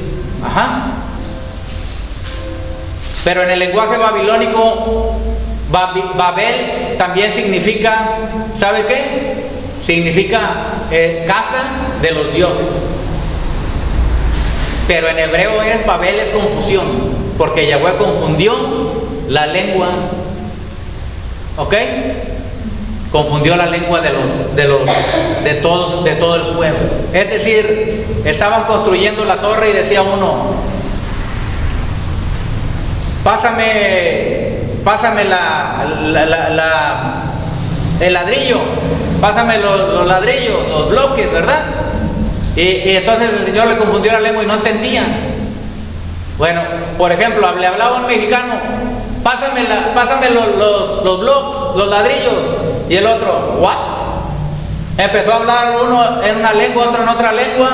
Pero en el lenguaje babilónico, Babel también significa, ¿sabe qué? Significa casa de los dioses. Pero en hebreo es Babel, es confusión, porque Yahweh confundió la lengua, ¿ok? Confundió la lengua de todo el pueblo. Es decir, estaban construyendo la torre y decía uno: pásame el ladrillo, pásame los ladrillos, los bloques, ¿verdad? Y entonces el Señor le confundió la lengua y no entendía. Bueno, por ejemplo, le hablaba a un mexicano: pásame los bloques, los ladrillos. Y el otro: ¿what? Empezó a hablar uno en una lengua, otro en otra lengua.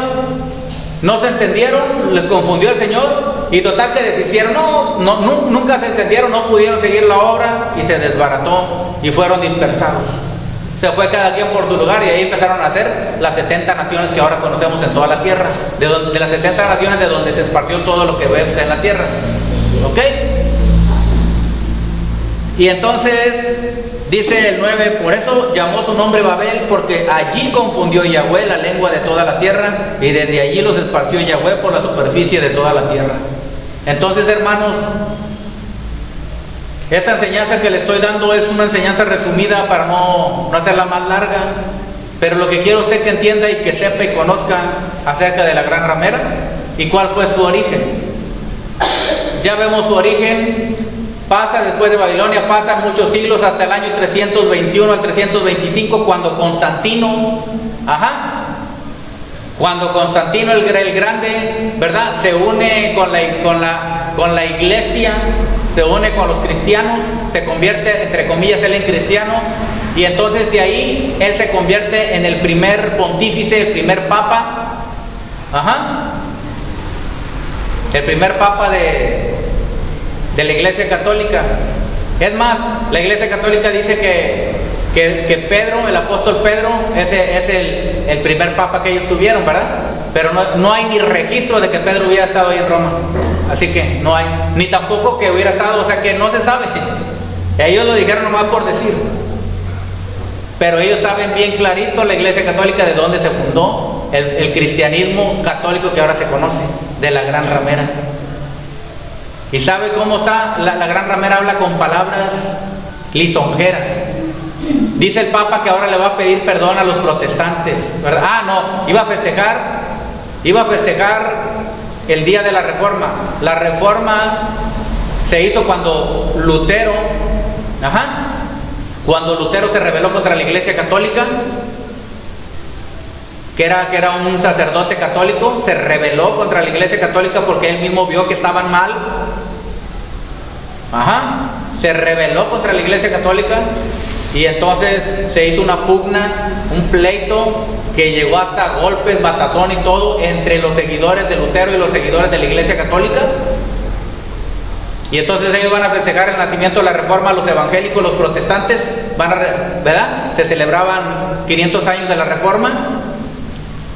No se entendieron, les confundió el Señor. Y total que desistieron. Nunca se entendieron, no pudieron seguir la obra y se desbarató y fueron dispersados. Se fue cada quien por su lugar y ahí empezaron a hacer las 70 naciones que ahora conocemos en toda la tierra. De las 70 naciones de donde se esparció todo lo que ve usted en la tierra. ¿Ok? Y entonces dice el 9: por eso llamó su nombre Babel, porque allí confundió Yahweh la lengua de toda la tierra, y desde allí los esparció Yahweh por la superficie de toda la tierra. Entonces, hermanos, esta enseñanza que le estoy dando es una enseñanza resumida para no hacerla más larga, pero lo que quiero usted que entienda y que sepa y conozca acerca de la gran ramera y cuál fue su origen. Ya vemos su origen. Pasa después de Babilonia, pasan muchos siglos hasta el año 321 al 325, cuando Constantino, cuando Constantino el Grande, ¿verdad?, se une con la iglesia, se une con los cristianos, se convierte, entre comillas, él en cristiano, y entonces de ahí él se convierte en el primer pontífice, el primer papa, el primer papa de la Iglesia Católica. Es más, la Iglesia Católica dice que Pedro, el apóstol Pedro, es el primer papa que ellos tuvieron, ¿verdad? Pero no hay ni registro de que Pedro hubiera estado ahí en Roma. Así que no hay, ni tampoco que hubiera estado, o sea que no se sabe. Ellos lo dijeron nomás por decir. Pero ellos saben bien clarito, la Iglesia Católica, de dónde se fundó el cristianismo católico que ahora se conoce, de la gran ramera. ¿Y sabe cómo está? La gran ramera habla con palabras lisonjeras. Dice el Papa que ahora le va a pedir perdón a los protestantes, ¿verdad? Iba a festejar el día de la Reforma. La Reforma se hizo cuando Lutero se rebeló contra la Iglesia Católica, que era un sacerdote católico. Se rebeló contra la Iglesia Católica porque él mismo vio que estaban mal. Se rebeló contra la Iglesia Católica y entonces se hizo una pugna, un pleito que llegó hasta golpes, matazón y todo entre los seguidores de Lutero y los seguidores de la Iglesia Católica. Y entonces ellos van a festejar el nacimiento de la Reforma, los evangélicos, los protestantes, ¿verdad? Se celebraban 500 años de la Reforma.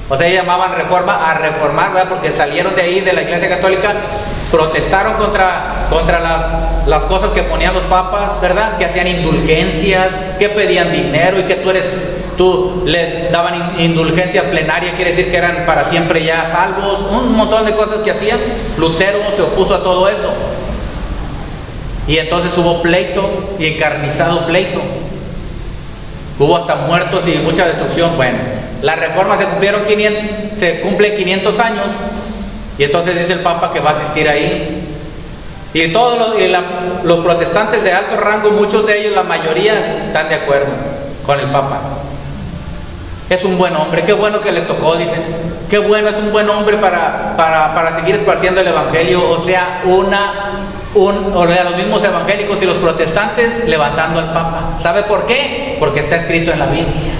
O sea, llamaban reforma a reformar, ¿verdad? Porque salieron de ahí, de la Iglesia Católica, protestaron contra las cosas que ponían los papas, ¿verdad? Que hacían indulgencias, que pedían dinero y que tú le daban indulgencias plenarias, quiere decir que eran para siempre ya salvos, un montón de cosas que hacían. Lutero se opuso a todo eso. Y entonces hubo pleito, y encarnizado pleito. Hubo hasta muertos y mucha destrucción. Bueno, la Reforma se cumplen 500 años, y entonces dice el Papa que va a asistir ahí. Y todos los protestantes de alto rango, muchos de ellos, la mayoría, están de acuerdo con el Papa. Es un buen hombre, qué bueno que le tocó, dicen. Qué bueno, es un buen hombre para seguir esparciendo el Evangelio. O sea, los mismos evangélicos y los protestantes levantando al Papa. ¿Sabe por qué? Porque está escrito en la Biblia.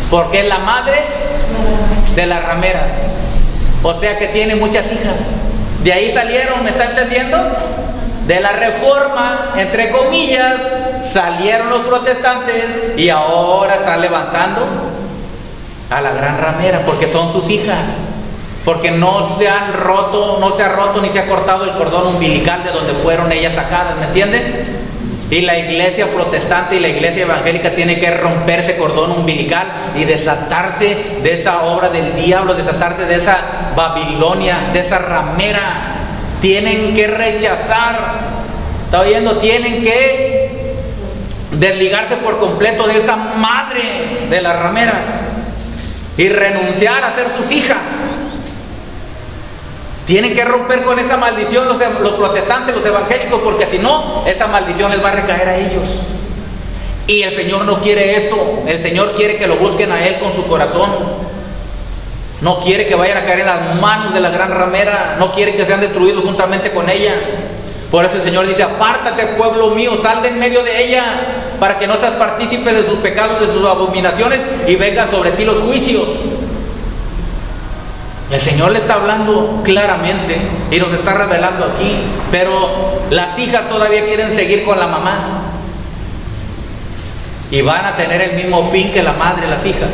Porque es la madre de la ramera. O sea que tiene muchas hijas. De ahí salieron, ¿me está entendiendo? De la Reforma, entre comillas, salieron los protestantes y ahora están levantando a la gran ramera, porque son sus hijas. Porque no se ha roto ni se ha cortado el cordón umbilical de donde fueron ellas sacadas, ¿me entienden? Y la iglesia protestante y la iglesia evangélica tiene que romper ese cordón umbilical y desatarse de esa obra del diablo, desatarse de esa Babilonia, de esa ramera. Tienen que rechazar, ¿está oyendo? Tienen que desligarse por completo de esa madre de las rameras y renunciar a ser sus hijas. Tienen que romper con esa maldición los protestantes, los evangélicos, porque si no, esa maldición les va a recaer a ellos. Y el Señor no quiere eso. El Señor quiere que lo busquen a Él con su corazón. No quiere que vayan a caer en las manos de la gran ramera. No quiere que sean destruidos juntamente con ella. Por eso el Señor dice: apártate, pueblo mío, sal de en medio de ella, para que no seas partícipe de sus pecados, de sus abominaciones, y vengan sobre ti los juicios. El Señor le está hablando claramente y nos está revelando aquí, pero las hijas todavía quieren seguir con la mamá y van a tener el mismo fin que la madre, las hijas.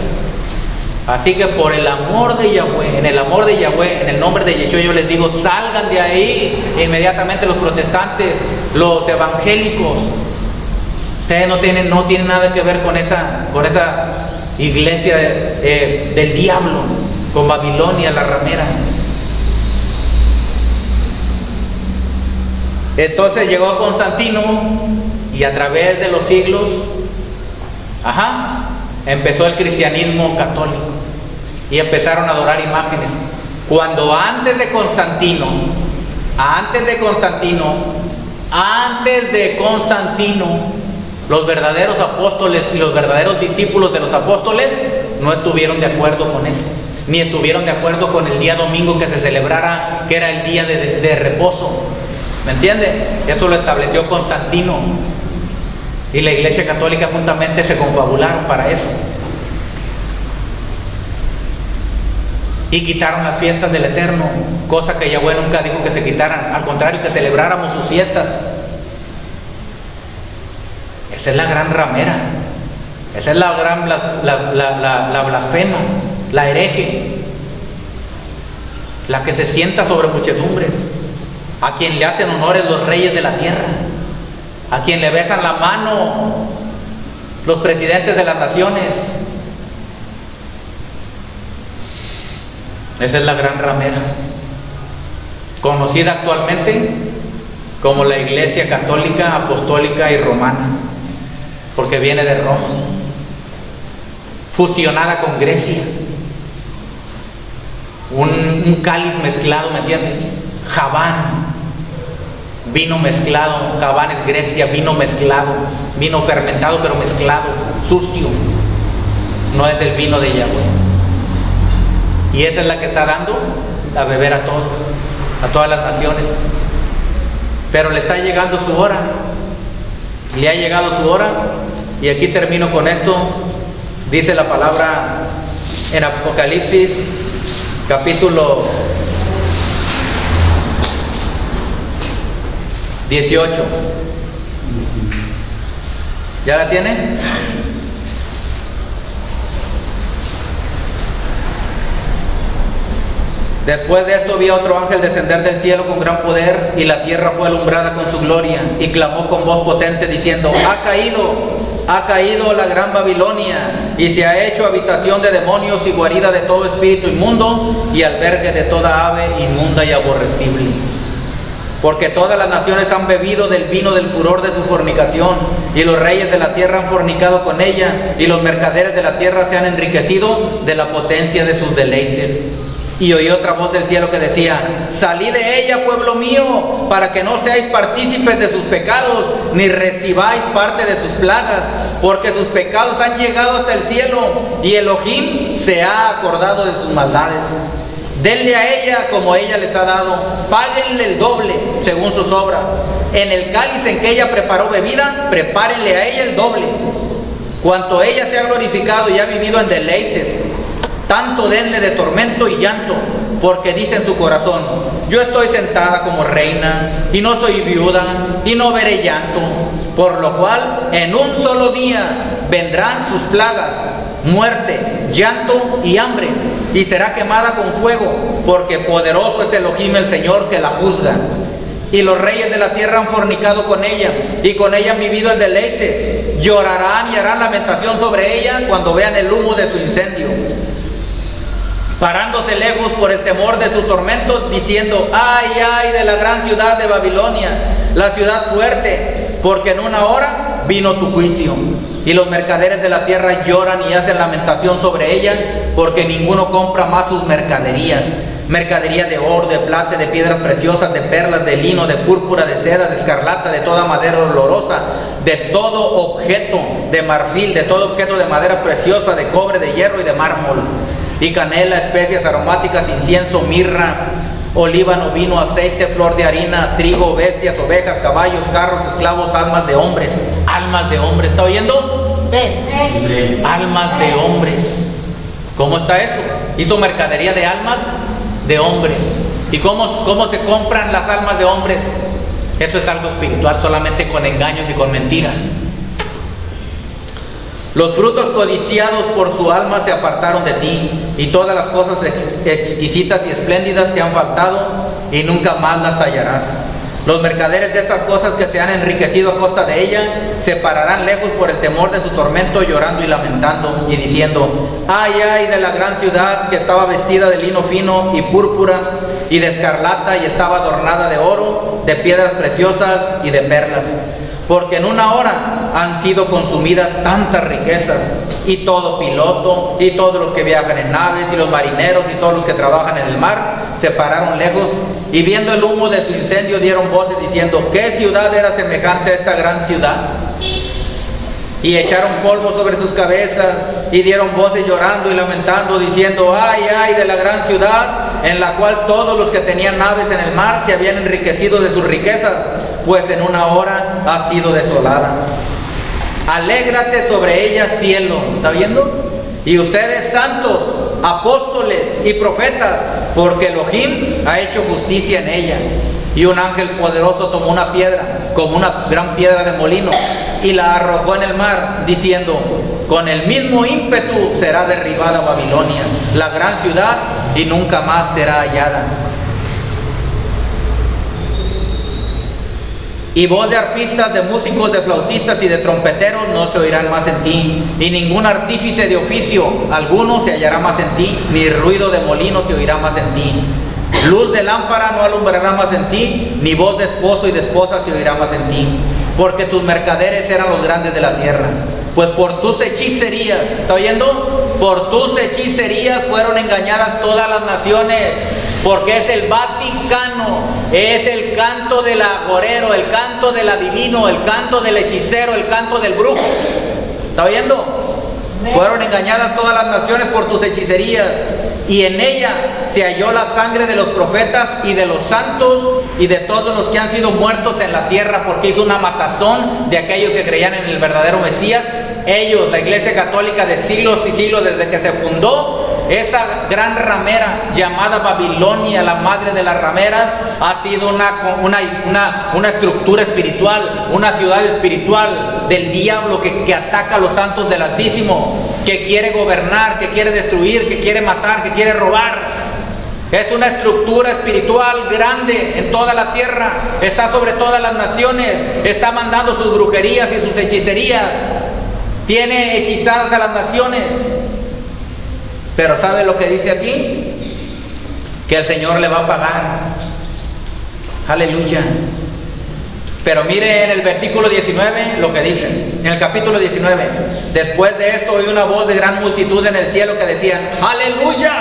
Así que por el amor de Yahweh, en el amor de Yahweh, en el nombre de Yeshua, yo les digo: salgan de ahí inmediatamente los protestantes, los evangélicos. Ustedes no tienen nada que ver con esa iglesia del diablo, con Babilonia, la ramera. Entonces llegó Constantino y a través de los siglos, empezó el cristianismo católico y empezaron a adorar imágenes. Cuando antes de Constantino, los verdaderos apóstoles y los verdaderos discípulos de los apóstoles no estuvieron de acuerdo con eso, ni estuvieron de acuerdo con el día domingo que se celebrara, que era el día de reposo. ¿Me entiende? Eso lo estableció Constantino. Y la Iglesia Católica juntamente se confabularon para eso. Y quitaron las fiestas del Eterno, cosa que Yahweh nunca dijo que se quitaran. Al contrario, que celebráramos sus fiestas. Esa es la gran ramera. Esa es la gran la blasfema, la hereje, la que se sienta sobre muchedumbres, a quien le hacen honores los reyes de la tierra, a quien le besan la mano los presidentes de las naciones. Esa es la gran ramera, conocida actualmente como la Iglesia Católica, Apostólica y Romana, porque viene de Roma, fusionada con Grecia. Un cáliz mezclado, ¿me entiendes? Javán, vino mezclado. Javán es Grecia, vino mezclado, vino fermentado pero mezclado, sucio. No es del vino de Yahweh. Y esta es la que está dando a beber a todos, a todas las naciones. Pero le está llegando su hora. Le ha llegado su hora. Y aquí termino con esto. Dice la palabra en Apocalipsis capítulo 18. ¿Ya la tiene? Después de esto vi a otro ángel descender del cielo con gran poder, y la tierra fue alumbrada con su gloria, y clamó con voz potente diciendo: ha caído la gran Babilonia, y se ha hecho habitación de demonios y guarida de todo espíritu inmundo y albergue de toda ave inmunda y aborrecible. Porque todas las naciones han bebido del vino del furor de su fornicación, y los reyes de la tierra han fornicado con ella, y los mercaderes de la tierra se han enriquecido de la potencia de sus deleites. Y oí otra voz del cielo que decía: salid de ella, pueblo mío, para que no seáis partícipes de sus pecados, ni recibáis parte de sus plagas, porque sus pecados han llegado hasta el cielo, y Elohim se ha acordado de sus maldades. Denle a ella como ella les ha dado, páguenle el doble según sus obras. En el cáliz en que ella preparó bebida, prepárenle a ella el doble. Cuanto ella se ha glorificado y ha vivido en deleites, tanto denle de tormento y llanto, porque dice en su corazón: yo estoy sentada como reina, y no soy viuda, y no veré llanto. Por lo cual, en un solo día vendrán sus plagas, muerte, llanto y hambre, y será quemada con fuego, porque poderoso es Elohim el Señor que la juzga. y los reyes de la tierra han fornicado con ella, y con ella han vivido en deleites. Llorarán y harán lamentación sobre ella cuando vean el humo de su incendio, parándose lejos por el temor de sus tormentos, diciendo: ay, ay de la gran ciudad de Babilonia, la ciudad fuerte, porque en una hora vino tu juicio. Y los mercaderes de la tierra lloran y hacen lamentación sobre ella, porque ninguno compra más sus mercaderías. Mercadería de oro, de plata, de piedras preciosas, de perlas, de lino, de púrpura, de seda, de escarlata, de toda madera olorosa, de todo objeto de marfil, de todo objeto de madera preciosa, de cobre, de hierro y de mármol, y canela, especias aromáticas, incienso, mirra, olíbano, vino, aceite, flor de harina, trigo, bestias, ovejas, caballos, carros, esclavos, almas de hombres. Almas de hombres, ¿está oyendo? Almas de hombres. ¿Cómo está eso? Hizo mercadería de almas de hombres. ¿Y cómo se compran las almas de hombres? Eso es algo espiritual, solamente con engaños y con mentiras. Los frutos codiciados por su alma se apartaron de ti, y todas las cosas exquisitas y espléndidas te han faltado, y nunca más las hallarás. Los mercaderes de estas cosas que se han enriquecido a costa de ella se pararán lejos por el temor de su tormento, llorando y lamentando y diciendo: ay, ay de la gran ciudad que estaba vestida de lino fino y púrpura y de escarlata, y estaba adornada de oro, de piedras preciosas y de perlas. Porque en una hora han sido consumidas tantas riquezas, y todo piloto, y todos los que viajan en naves, y los marineros, y todos los que trabajan en el mar, se pararon lejos, y viendo el humo de su incendio dieron voces diciendo: ¿qué ciudad era semejante a esta gran ciudad? Y echaron polvo sobre sus cabezas, y dieron voces llorando y lamentando, diciendo: ay, ay de la gran ciudad, en la cual todos los que tenían naves en el mar se habían enriquecido de sus riquezas, pues en una hora ha sido desolada. Alégrate sobre ella, cielo. ¿Está oyendo? Y ustedes, santos, apóstoles y profetas, porque Elohim ha hecho justicia en ella. Y un ángel poderoso tomó una piedra, como una gran piedra de molino, y la arrojó en el mar, diciendo: con el mismo ímpetu será derribada Babilonia, la gran ciudad, y nunca más será hallada. Y voz de arpistas, de músicos, de flautistas y de trompeteros no se oirán más en ti, y ningún artífice de oficio alguno se hallará más en ti, ni ruido de molino se oirá más en ti. Luz de lámpara no alumbrará más en ti, ni voz de esposo y de esposa se oirá más en ti, porque tus mercaderes eran los grandes de la tierra. Pues por tus hechicerías, ¿está oyendo? Por tus hechicerías fueron engañadas todas las naciones, porque es el Vaticano, es el canto del agorero, el canto del adivino, el canto del hechicero, el canto del brujo. ¿Está oyendo? Fueron engañadas todas las naciones por tus hechicerías, y en ella se halló la sangre de los profetas y de los santos y de todos los que han sido muertos en la tierra, porque hizo una matazón de aquellos que creían en el verdadero Mesías. Ellos, la Iglesia Católica de siglos y siglos desde que se fundó, esa gran ramera llamada Babilonia, la madre de las rameras, ha sido una estructura espiritual, una ciudad espiritual del diablo que ataca a los santos del Altísimo, que quiere gobernar, que quiere destruir, que quiere matar, que quiere robar. Es una estructura espiritual grande en toda la tierra, está sobre todas las naciones, está mandando sus brujerías y sus hechicerías, tiene hechizadas a las naciones. Pero ¿sabe lo que dice aquí? Que el Señor le va a pagar. Aleluya. Pero mire en el versículo 19 lo que dice, en el capítulo 19. Después de esto oí una voz de gran multitud en el cielo que decían: aleluya,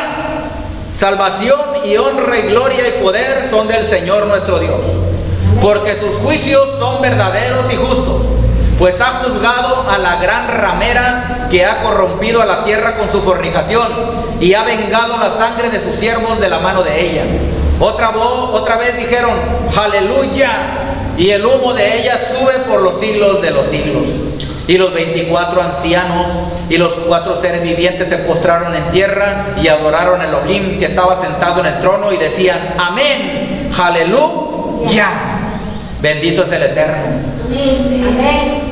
salvación y honra y gloria y poder son del Señor nuestro Dios, porque sus juicios son verdaderos y justos, pues ha juzgado a la gran ramera que ha corrompido a la tierra con su fornicación, y ha vengado la sangre de sus siervos de la mano de ella. Otra vez dijeron: aleluya, y el humo de ella sube por los siglos de los siglos. Y los 24 ancianos y los 4 seres vivientes se postraron en tierra y adoraron a Elohim que estaba sentado en el trono, y decían: amén, aleluya, bendito es el Eterno. Amén.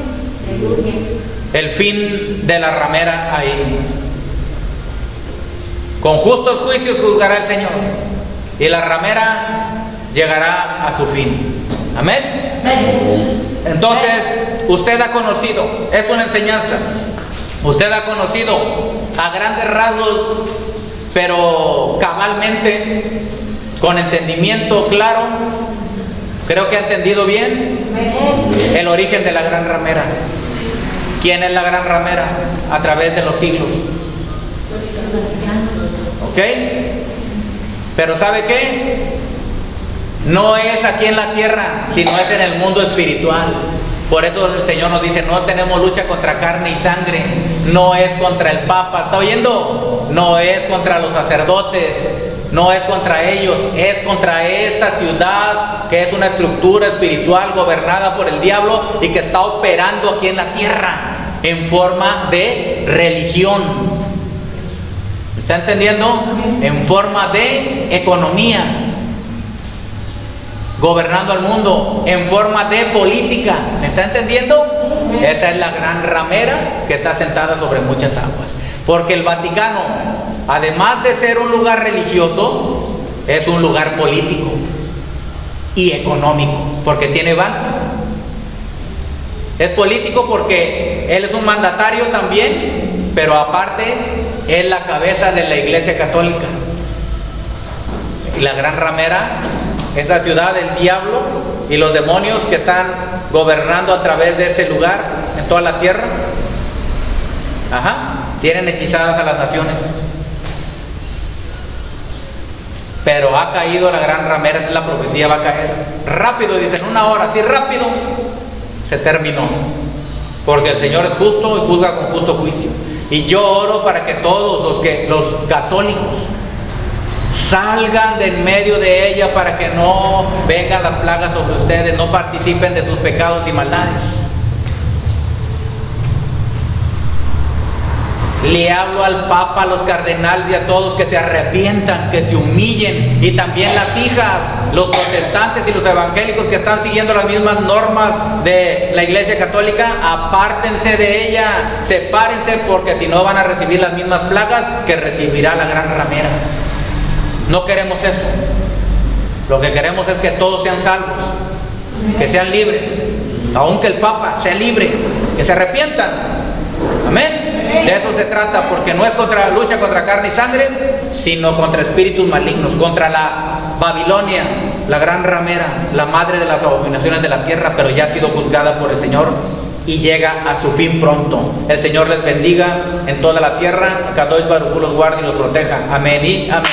El fin de la ramera ahí. Con justos juicios juzgará el Señor, y la ramera llegará a su fin. Amén. Amén. Entonces, usted ha conocido, es una enseñanza, usted ha conocido a grandes rasgos, pero cabalmente, con entendimiento claro, creo que ha entendido bien el origen de la gran ramera. ¿Quién es la gran ramera? A través de los siglos. ¿Ok? Pero ¿sabe qué? No es aquí en la tierra, sino es en el mundo espiritual. Por eso el Señor nos dice, no tenemos lucha contra carne y sangre, no es contra el Papa, ¿está oyendo? No es contra los sacerdotes, no es contra ellos, es contra esta ciudad que es una estructura espiritual gobernada por el diablo y que está operando aquí en la tierra en forma de religión. ¿Está entendiendo? En forma de economía, gobernando al mundo, en forma de política. ¿Me está entendiendo? Esa es la gran ramera que está sentada sobre muchas aguas. Porque el Vaticano, además de ser un lugar religioso, es un lugar político y económico, porque tiene banco. Es político porque él es un mandatario también, pero aparte es la cabeza de la Iglesia Católica. Y la gran ramera es la ciudad del diablo y los demonios que están gobernando a través de ese lugar en toda la tierra. Tienen hechizadas a las naciones. Pero ha caído la gran ramera, esa es la profecía, va a caer. Rápido, dicen, 1 hora, así rápido, se terminó. Porque el Señor es justo y juzga con justo juicio. Y yo oro para que todos los católicos salgan de en medio de ella para que no vengan las plagas sobre ustedes, no participen de sus pecados y maldades. Le hablo al Papa, a los cardenales y a todos que se arrepientan, que se humillen, y también las hijas, los protestantes y los evangélicos que están siguiendo las mismas normas de la Iglesia Católica, apártense de ella, sepárense, porque si no van a recibir las mismas plagas que recibirá la gran ramera. No queremos eso. Lo que queremos es que todos sean salvos, que sean libres, aunque el Papa sea libre, que se arrepientan. Amén. De eso se trata, porque no es lucha contra carne y sangre, sino contra espíritus malignos, contra la Babilonia, la gran ramera, la madre de las abominaciones de la tierra, pero ya ha sido juzgada por el Señor y llega a su fin pronto. El Señor les bendiga en toda la tierra, Kadosh Baruj Hu los guarde y los proteja. Amén y amén.